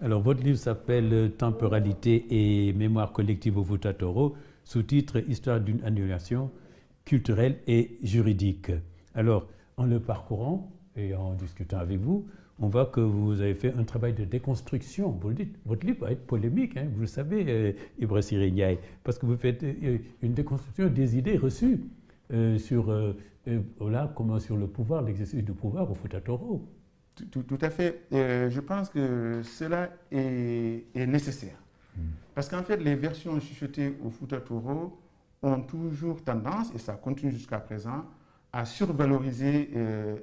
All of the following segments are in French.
Alors, votre livre s'appelle Temporalité et mémoire collective au Fouta Toro, sous-titre Histoire d'une annulation culturelle et juridique. Alors, en le parcourant et en discutant avec vous, on voit que vous avez fait un travail de déconstruction. Vous le dites, votre livre va être polémique, hein, vous le savez, Ibra Siré Ndiaye, parce que vous faites une déconstruction des idées reçues voilà, comment sur le pouvoir, l'exercice du pouvoir au Fouta Toro. Tout à fait. Je pense que cela est nécessaire. Parce qu'en fait, les versions chuchotées au Fouta Toro ont toujours tendance, et ça continue jusqu'à présent, à survaloriser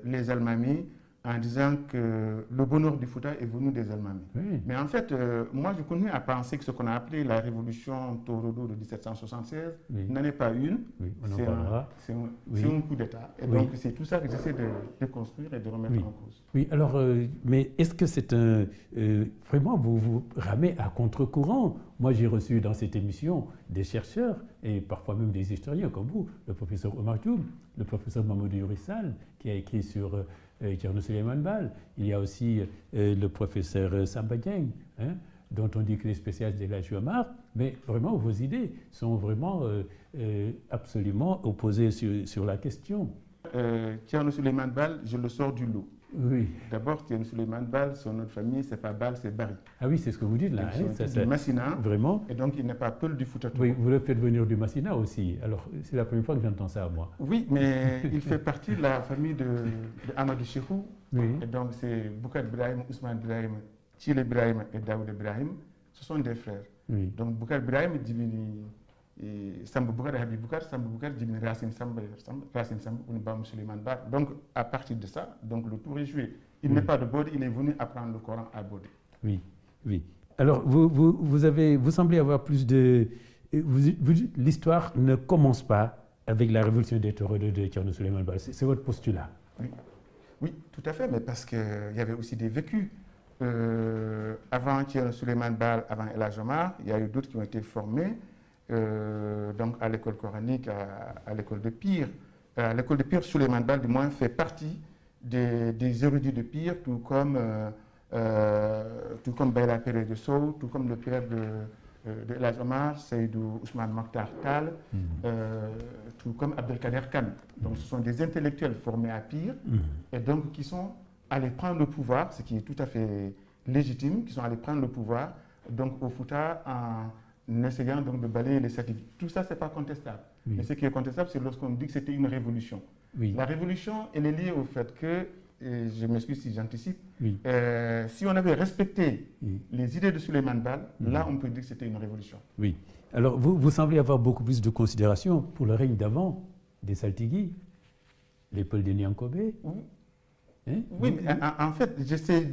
les Almamis en disant que le bonheur du Fouta est venu des Almamis. Oui. Mais en fait, moi, je continue à penser que ce qu'on a appelé la révolution Torodo de 1776 n'en est pas une. Oui, on en parlera. C'est un coup d'État. Et donc, c'est tout ça que j'essaie de construire et de remettre en cause. Oui, alors, mais est-ce que c'est vraiment, vous ramez à contre-courant? Moi, j'ai reçu dans cette émission des chercheurs et parfois même des historiens comme vous, le professeur Omar Dioum, le professeur Mamadou Yourissal, qui a écrit sur Thierno Souleymane Baal. Il y a aussi le professeur Samba Dieng, hein, dont on dit qu'il est spécialiste de la Omar, mais vraiment, vos idées sont vraiment absolument opposées sur la question. Thierno Souleymane Baal, je le sors du lot. Oui. D'abord, Thierno Souleymane Baal, son nom de famille, c'est pas Baal, c'est Bari. Ah oui, c'est ce que vous dites là. Hein, c'est du Massina. Vraiment. Et donc, il n'est pas Peul du Fouta Toro. Oui, vous le faites venir du Massina aussi. Alors, c'est la première fois que j'entends ça, moi. Oui, mais il fait partie de la famille de Amadou Cheikhou. Oui. Et donc, c'est Boukar Ibrahim, Ousmane Ibrahim, Thil Ibrahim et Daoud Ibrahim. Ce sont des frères. Oui. Donc, Boukar Ibrahim diminue Samba Boukar et Habib Boukar. Samba Boukar diminue Racine Samba, Racine Samba, Ounibam Souleymane Baal. Donc, à partir de ça, donc, le tour est joué. Il n'est pas de Bodé, il est venu apprendre le Coran à Bodé. Oui, oui. Alors, vous semblez avoir plus de... L'histoire ne commence pas avec la révolution des taureaux de Thierno Souleymane Baal. C'est votre postulat. Oui. Oui, tout à fait, mais parce qu'il y avait aussi des vécus. Avant Thierno Souleymane Baal, avant El Hadj Omar, il y a eu d'autres qui ont été formés donc à l'école coranique, à l'école de Pire. À l'école de Pire, Souleymane Baal, du moins, fait partie des érudits de Pire, tout comme Baïla Péré de Sow, tout comme le père de El Hadj Omar, Seydou Ousmane Mokhtar Tal, tout comme Abdelkader Khan. Donc ce sont des intellectuels formés à Pire et donc qui sont allés prendre le pouvoir, ce qui est tout à fait légitime, qui sont allés prendre le pouvoir donc au Fouta en essayant donc de balayer les satellites. Tout ça, ce n'est pas contestable. Oui. Mais ce qui est contestable, c'est lorsqu'on dit que c'était une révolution. Oui. La révolution, elle est liée au fait que, et je m'excuse si j'anticipe, oui. Si on avait respecté les idées de Souleymane Baal, là, on peut dire que c'était une révolution. Oui. Alors, vous semblez avoir beaucoup plus de considération pour le règne d'avant des Saltigui, les Peuls de Niankobé. Oui. Hein? Oui, mais en fait, j'essaie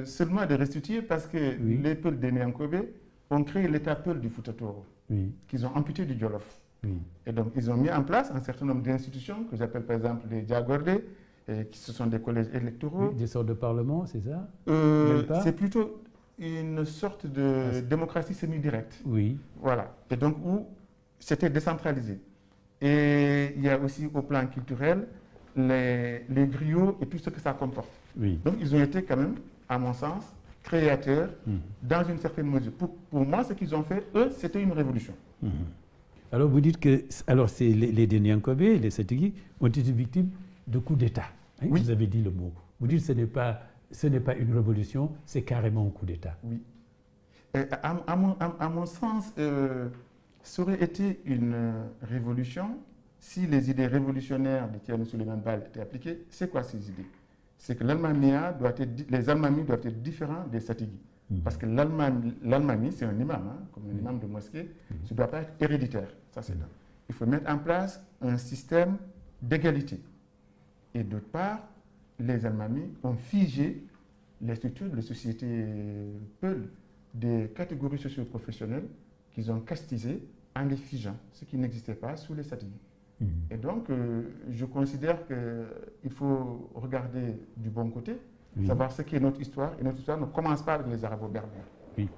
seulement de restituer parce que les Peuls de Niankobé ont créé l'état Peul du Fouta Toro, qu'ils ont amputé du Djolof. Oui. Et donc, ils ont mis en place un certain nombre d'institutions que j'appelle par exemple les Diagordé, qui ce sont des collèges électoraux. Des sortes de parlements, c'est ça? C'est plutôt une sorte de démocratie semi-directe. Oui. Voilà. Et donc, où c'était décentralisé. Et il y a aussi au plan culturel les griots et tout ce que ça comporte. Oui. Donc, ils ont été quand même, à mon sens, créateurs dans une certaine mesure. Pour moi, ce qu'ils ont fait, eux, c'était une révolution. Alors vous dites que c'est les Niankobé, les Saltigui, ont été victimes de coups d'État. Hein, oui. Vous avez dit le mot. Vous dites que ce n'est pas une révolution, c'est carrément un coup d'État. Oui. À mon sens, ça aurait été une révolution si les idées révolutionnaires de Thierno Souleymane Baal étaient appliquées. C'est quoi ces idées? C'est que les Almamis doivent être différents des Saltigui. Parce que l'Almami, c'est un imam, hein, comme un imam de mosquée, ça ne doit pas être héréditaire. Ça, c'est là. Il faut mettre en place un système d'égalité. Et d'autre part, les Almamis ont figé les structures de la société Peul, des catégories socio-professionnelles qu'ils ont castisées en les figeant, ce qui n'existait pas sous les Saltigui. Et donc, je considère qu'il faut regarder du bon côté, savoir ce qu'est notre histoire. Et notre histoire ne commence pas avec les Arabo-Berbères. Oui.